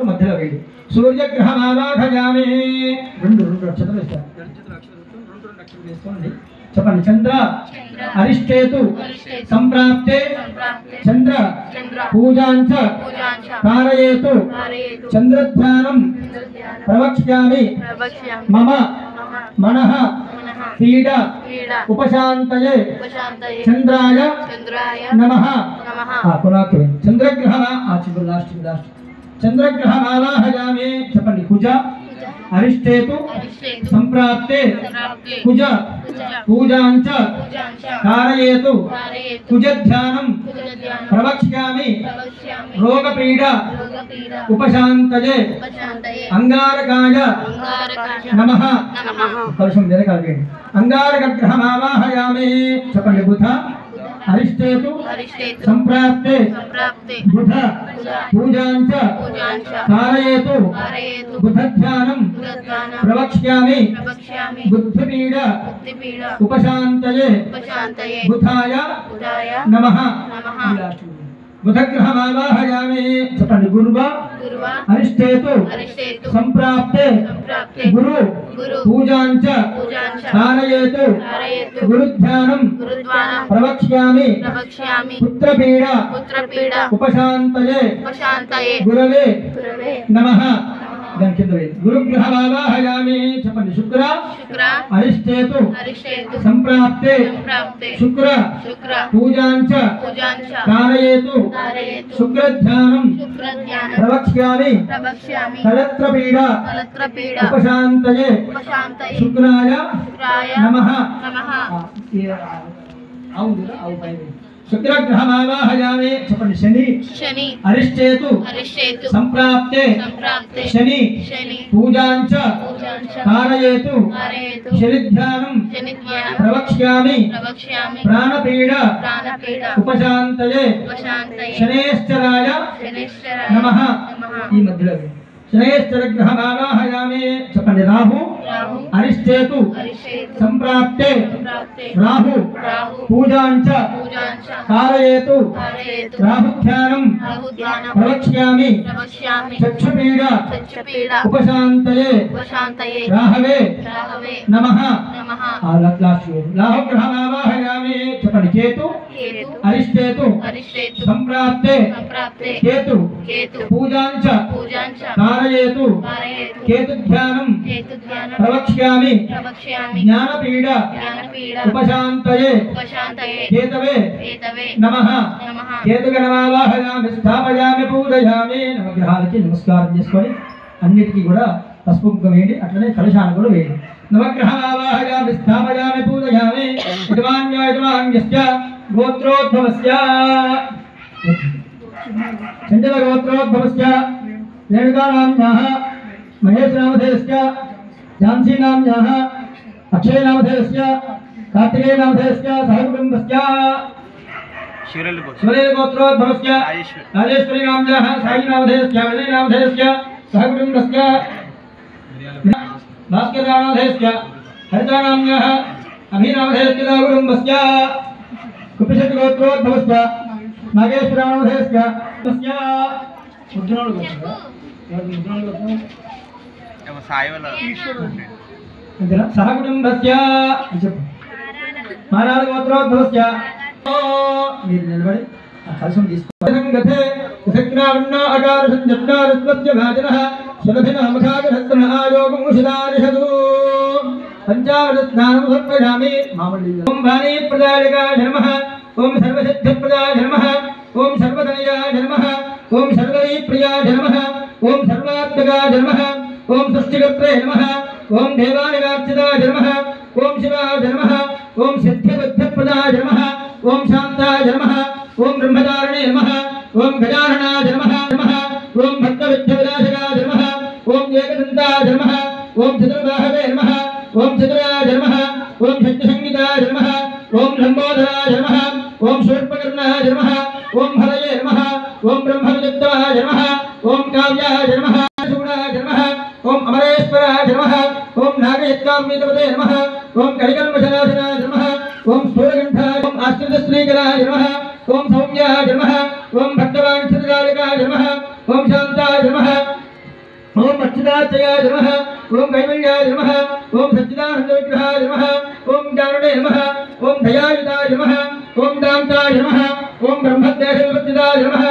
మధ్యలో వేయండి. సూర్యగ్రహమావాహయామి. రెండు నక్షత్రాలు వేస్తారు. రెండు నక్షత్రాలు వేసుకోండి. చెప్పండి. చంద్ర అరిష్టేతు సంప్రాప్తే చంద్ర పూజాంచ కారయేతు చంద్రధ్యానం ప్రవక్ష్యామి మమ మనః పీడ ఉపశాంతయే చంద్రాయ నమః. చంద్రగ్రహ చంద్రగ్రహమావాహయామి. చెప్పండి. కుజ అరిష్టేతు సంప్రాప్తే కుజ పూజాంచ కారయేతు కుజధ్యానం ప్రవక్ష్యామి రోగపీడ ఉపశాంతయే అంగారకాయ నమః. కలుషం వెనకాలి. అంగారకగ్రహమావాహయామి. చెప్పండి. బుధ అరిష్టేతు సంప్రాప్తే బుధ పూజాంచ కారయేతు బుధధ్యానం ప్రవక్ష్యామి బుద్ధిపీడ ఉపశాంతయే బుధాయ నమః. బుధగ్రహమావాహయామి. చెప్పండి. గురువ అరిష్టేతు సంప్రాప్తే గురు పూజాంచ కారయేతు గురుధ్యానం ప్రవక్ష్యామి పుత్రపీడ ఉపశాంతయే గురవే నమః. గురుగ్రహమావాహయామి. చెప్పండి. శుక్ర అరిష్టేతు సంప్రాప్తే శుక్ర పూజాంచ కారయేతు శుక్రధ్యానం ప్రవక్ష్యామి కళత్రపీడ ఉపశాంతయే శుక్రాయ నమః. శుక్రగ్రహమావాహయామి. చెప్పండి. శని అరిష్టేతు సంప్రాప్తే శని పూజాంచ కారయేతు శనిధ్యానం ప్రవక్ష్యామి ప్రాణపీడ ఉపశాంతయే శనేశ్వరాయ నమః. ఈ మధ్యలో శనేశ్వరగ్రహమావాహయామి. చెప్పండి. రాహు అరిష్టేతు సంప్రాప్తే రాహు పూజాంచ కారయేతు రాహుధ్యానం ప్రవక్ష్యామి చక్షుపీడ ఉపశాంతయే రాహవే నమః. రాహుగ్రహమావాహయామి. చెప్పండి. కేతు అరిష్టేతు సంప్రాప్తే కేతు పూజాంచ కారయేతు కేతుధ్యానం ప్రవక్ష్యామి జ్ఞానపీడ ఉపశాంతయే కేతవే నమః. కేతుగణమావాహయామి. స్థాపయామి పూజయామి. నవగ్రహాలకి నమస్కారం చేసుకొని అన్నిటికీ కూడా పసుపు కుంకుమ వేయండి. అట్లనే కలశాన్ని కూడా వేయండి. నవగ్రహమావాహయామి. స్థాపయామి పూజయామి. యజమాన్యస్య గోత్రోద్భవస్య చండల గోత్రోద్భవస్య రేణుకానామ్యాః మహేశనామధేయస్య ఝాన్సీనామ్యాః అక్షయనామధేయస్య కార్తికేయనామధేయస్య సహకుటుంబస్య శివరేగోత్రోద్భవస్య రాజేశ్వరీనామ్యాః సాయినామధేయస్య విజయనామధేయస్య సహకుటుంబస్య భాస్కరనామధేయస్య హరితానామ్యాః అభినామధేయస్య సహకుటుంబస్య కుపిశెట్టిగోత్రోద్భవస్య నాగేశ్వరనామధేయస్య సహకుటుంబస్య మహారాజ గోత్రోద్భవస్య. మీరు నిలబడి కలశం తీసుకోండి. పంచామృతస్నానం సమర్పయామి. ఓం వాణీ ప్రదాయకాయ నమః. ఓం సర్వసిద్ధిప్రదాయ నమః. ఓం సర్వధనయాయ నమః. ఓం సర్వైప్రియాయ నమః. ఓం సర్వాత్మకాయ నమః. ఓం సృష్టికర్త్రే నమః. ఓం దేవానిగార్చితాయ నమః. ఓం శివాయ నమః. ఓం సిద్ధిబుద్ధిప్రదాయ నమః. ఓం శాంతాయ నమః. ఓం బ్రహ్మచారిణే నమః. ఓం గజాననాయ నమః. ఓం భక్తవిద్యవినాశకాయ నమః. ఓం ఏకదంతాయ నమః. ఓం చతుర్బాహవే నమః. ఓం చతురాయ నమః. ఓం శక్తిసంగీతాయ నమః. ఓం లంబోదరాయ నమః. ఓం శూర్పకర్ణాయ నమః. ఓం హరయే నమః. ఓం బ్రహ్మవిద్వాయ నమః. ఓం కావ్యాయ నమః. శూడాయ నమః. ఓం అమరేశ్వరాయ నమః. ఓం నాగయత్కామితపదే నమః. ఓం కళికల్మషనాశనాయ నమః. ఓం స్థూలకంఠాయ. ఓం ఆశ్రితశ్రీకరాయ నమః. ఓం సౌమ్యాయ నమః. ఓం భక్తవాంఛితకాలికాయ నమః. ఓం శాంతాయ నమః. सच्चिदात्मयाय नमः ओम कैवल्याय नमः ओम सच्चिदानंद विग्रहाय नमः ओम ज्ञानने नमः ओम दयायुताय नमः ओम दान्ताय नमः ओम ब्रह्मदेव विवर्तिताय नमः